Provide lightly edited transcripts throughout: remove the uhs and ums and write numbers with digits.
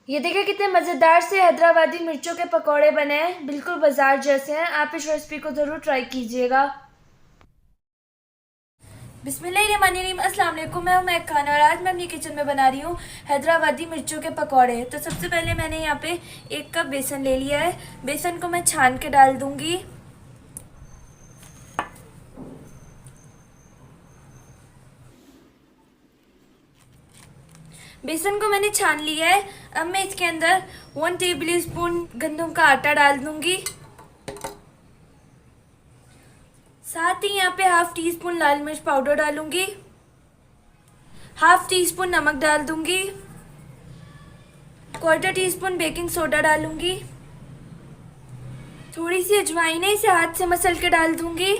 ये देखिए कितने मज़ेदार से हैदराबादी मिर्चों के पकौड़े बने हैं। बिल्कुल बाजार जैसे हैं। आप इस रेसिपी को ज़रूर ट्राई कीजिएगा। बिस्मिल्लाहिर्रहमानिर्रहीम। अस्सलाम वालेकुम। मैं हूं महक खान और आज मैं अपनी किचन में बना रही हूं हैदराबादी मिर्चों के पकौड़े। तो सबसे पहले मैंने यहाँ पे 1 कप बेसन ले लिया है। बेसन को मैं छान के डाल दूंगी। बेसन को मैंने छान लिया है। अब मैं इसके अंदर 1 टेबल स्पून गंदम का आटा डाल दूंगी। साथ ही यहाँ पे हाफ टी स्पून लाल मिर्च पाउडर डालूंगी। हाफ टी स्पून नमक डाल दूंगी। 1/4 टीस्पून बेकिंग सोडा डालूंगी। थोड़ी सी अजवाइन है, इसे हाथ से मसल के डाल दूंगी।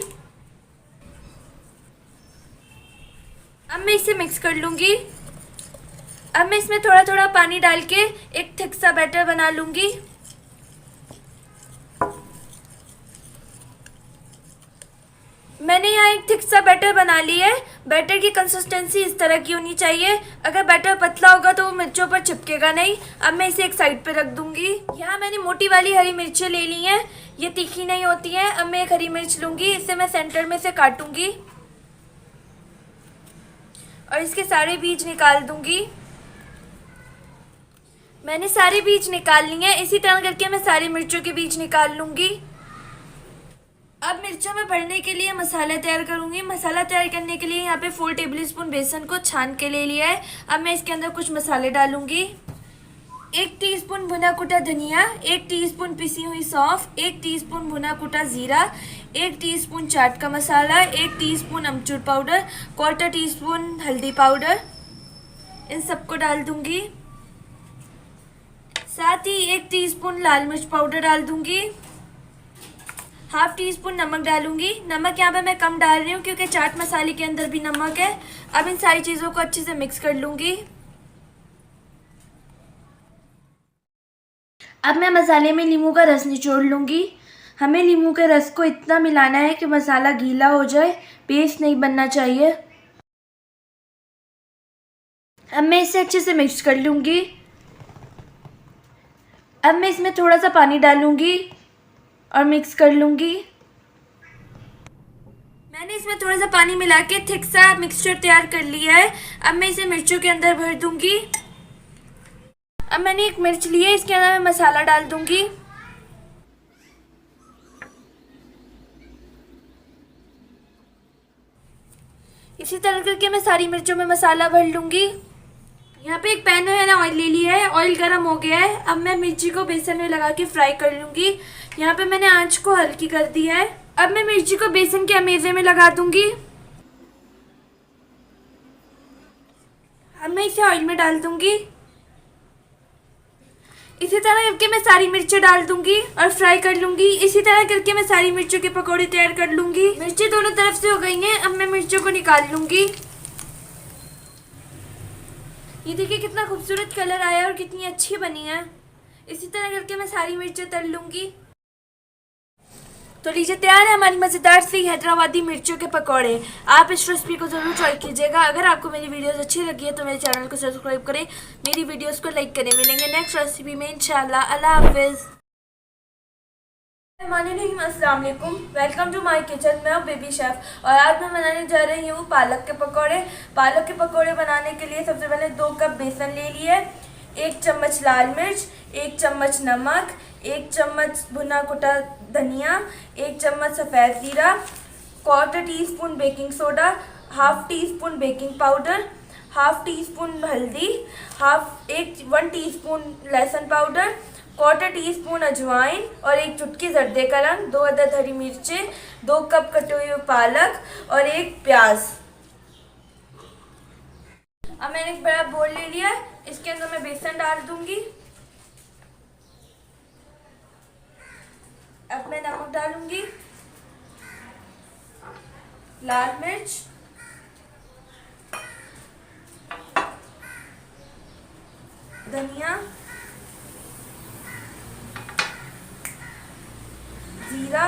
अब मैं इसे मिक्स कर लूंगी। अब मैं इसमें थोड़ा थोड़ा पानी डाल के एक थिक सा बैटर बना लूंगी। मैंने यहाँ एक थिक सा बैटर बना लिया है। बैटर की कंसिस्टेंसी इस तरह की होनी चाहिए। अगर बैटर पतला होगा तो वो मिर्चों पर चिपकेगा नहीं। अब मैं इसे एक साइड पे रख दूंगी। यहाँ मैंने मोटी वाली हरी मिर्चें ले ली हैं, ये तीखी नहीं होती हैं। अब मैं एक हरी मिर्च लूंगी, इसे मैं सेंटर में से काटूंगी और इसके सारे बीज निकाल दूंगी। मैंने सारे बीज निकाल लिए हैं। इसी तरह करके मैं सारी मिर्चों के बीज निकाल लूंगी। अब मिर्चों में भरने के लिए मसाला तैयार करूंगी। मसाला तैयार करने के लिए यहाँ पे 4 टेबल स्पून बेसन को छान के ले लिया है। अब मैं इसके अंदर कुछ मसाले डालूंगी। 1 टीस्पून भुना कुटा धनिया, 1 टीस्पून पिसी हुई सौंफ, 1 टीस्पून भुना कुटा जीरा, 1 टीस्पून चाट का मसाला, 1 टीस्पून अमचूर पाउडर, 1/4 टीस्पून हल्दी पाउडर, इन सबको डाल दूंगी। साथ ही 1 टीस्पून लाल मिर्च पाउडर डाल दूंगी। हाफ टी स्पून नमक डालूंगी। नमक यहाँ पे मैं कम डाल रही हूँ क्योंकि चाट मसाले के अंदर भी नमक है। अब इन सारी चीज़ों को अच्छे से मिक्स कर लूंगी। अब मैं मसाले में नींबू का रस निचोड़ लूंगी। हमें नींबू के रस को इतना मिलाना है कि मसाला गीला हो जाए, पेस्ट नहीं बनना चाहिए। अब मैं इसे अच्छे से मिक्स कर लूंगी। अब मैं इसमें थोड़ा सा पानी डालूंगी और मिक्स कर लूंगी। मैंने इसमें थोड़ा सा पानी मिला के थिक सा मिक्सचर तैयार कर लिया है। अब मैं इसे मिर्चों के अंदर भर दूंगी। अब मैंने एक मिर्च ली है, इसके अंदर मैं मसाला डाल दूंगी। इसी तरह करके मैं सारी मिर्चों में मसाला भर लूंगी। यहाँ पे एक पैन में मैंने ऑयल ले लिया है। ऑयल गर्म हो गया है। अब मैं मिर्ची को बेसन में लगा के फ्राई कर लूंगी। यहाँ पे मैंने आंच को हल्की कर दी है। अब मैं मिर्ची को बेसन के अमेज़े में लगा दूंगी। अब मैं इसे ऑयल में डाल दूंगी। इसी तरह करके मैं सारी मिर्चें डाल दूंगी और फ्राई कर लूंगी। इसी तरह करके मैं सारी मिर्चों के पकौड़े तैयार कर लूंगी। मिर्चें दोनों तरफ से हो गई हैं। अब मैं मिर्चों को निकाल लूंगी। ये देखिए कितना खूबसूरत कलर आया और कितनी अच्छी बनी है। इसी तरह करके मैं सारी मिर्चें तल लूंगी। तो लीजिए तैयार है हमारी मज़ेदार सी हैदराबादी मिर्चों के पकौड़े। आप इस रेसिपी को ज़रूर ट्राई कीजिएगा। अगर आपको मेरी वीडियोस अच्छी लगी है तो मेरे चैनल को सब्सक्राइब करें, मेरी वीडियोस को लाइक करें। मिलेंगे नेक्स्ट रेसिपी में इंशाल्लाह। अल्लाह हाफिज़। अस्सलाम वालेकुम। Welcome to my kitchen. मैं हूँ बेबी शेफ़ और आज मैं बनाने जा रही हूँ पालक के पकौड़े। पालक के पकौड़े बनाने के लिए सबसे पहले 2 कप बेसन ले लिए, 1 चम्मच लाल मिर्च, 1 चम्मच नमक, 1 चम्मच भुना कुटा धनिया, 1 चम्मच सफ़ेद ज़ीरा, 1/4 teaspoon baking soda, half tea spoon baking powder, half tea spoon हल्दी, 1 टीस्पून लहसुन पाउडर, 1/4 टीस्पून अजवाइन और 1 चुटकी जर्दे का रंग, 2 अदद हरी मिर्चें, 2 कप कटे हुए पालक और 1 प्याज। अब मैंने एक बड़ा बोल ले लिया, इसके अंदर मैं बेसन डाल दूंगी। अब मैं नमक डालूंगी, लाल मिर्च, धनिया, जीरा,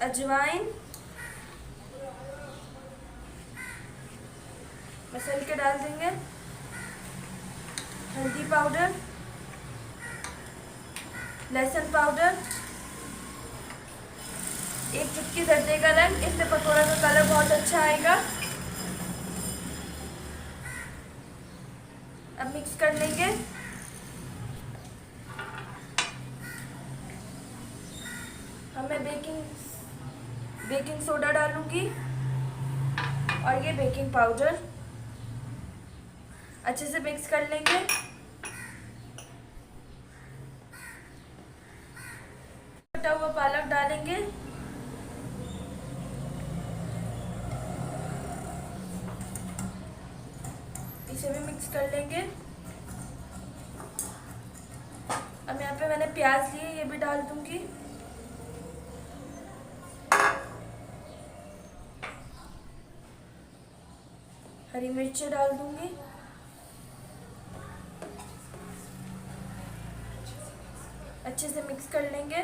अजवाइन, मसल के डाल देंगे। हल्दी पाउडर, लहसुन पाउडर, एक चुटकी जर्दे का रंग, इससे पकौड़ा का कलर बहुत अच्छा आएगा। अब मिक्स कर लेंगे। अब मैं बेकिंग सोडा डालूंगी और ये बेकिंग पाउडर। अच्छे से मिक्स कर लेंगे। कटा हुआ पालक डालेंगे। इसे भी मिक्स कर लेंगे। अब यहाँ पे मैंने प्याज लिए, ये भी डाल दूंगी। हरी मिर्ची डाल दूंगी। अच्छे से मिक्स कर लेंगे।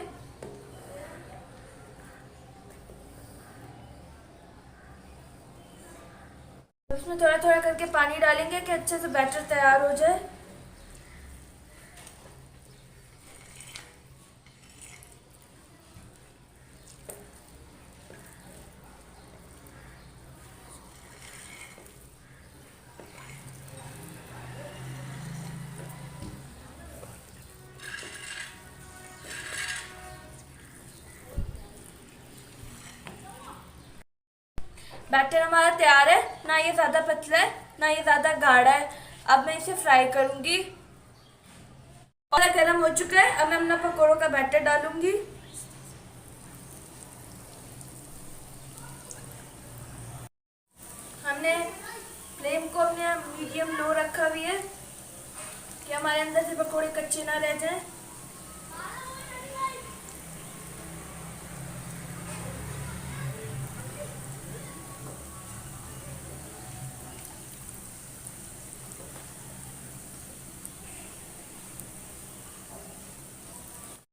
उसमें थोड़ा थोड़ा करके पानी डालेंगे कि अच्छे से बैटर तैयार हो जाए। बैटर हमारा तैयार है, ना ये ज़्यादा पतला है ना ये ज़्यादा गाढ़ा है। अब मैं इसे फ्राई करूंगी। और गर्म हो चुका है। अब मैं अपना पकौड़ों का बैटर डालूंगी। हमने फ्लेम को अपने मीडियम लो रखा हुई है कि हमारे अंदर से पकौड़े कच्चे ना रह जाएं।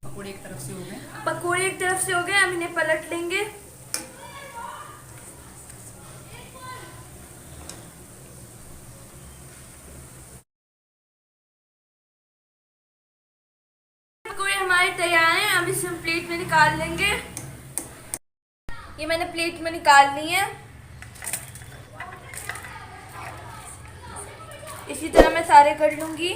पकौड़े एक तरफ से हो गए। पकौड़े एक तरफ से हो गए, हम इन्हें पलट लेंगे। पकौड़े हमारे तैयार हैं। अब इसे हम प्लेट में निकाल लेंगे। ये मैंने प्लेट में निकाल ली है। इसी तरह मैं सारे कर लूंगी।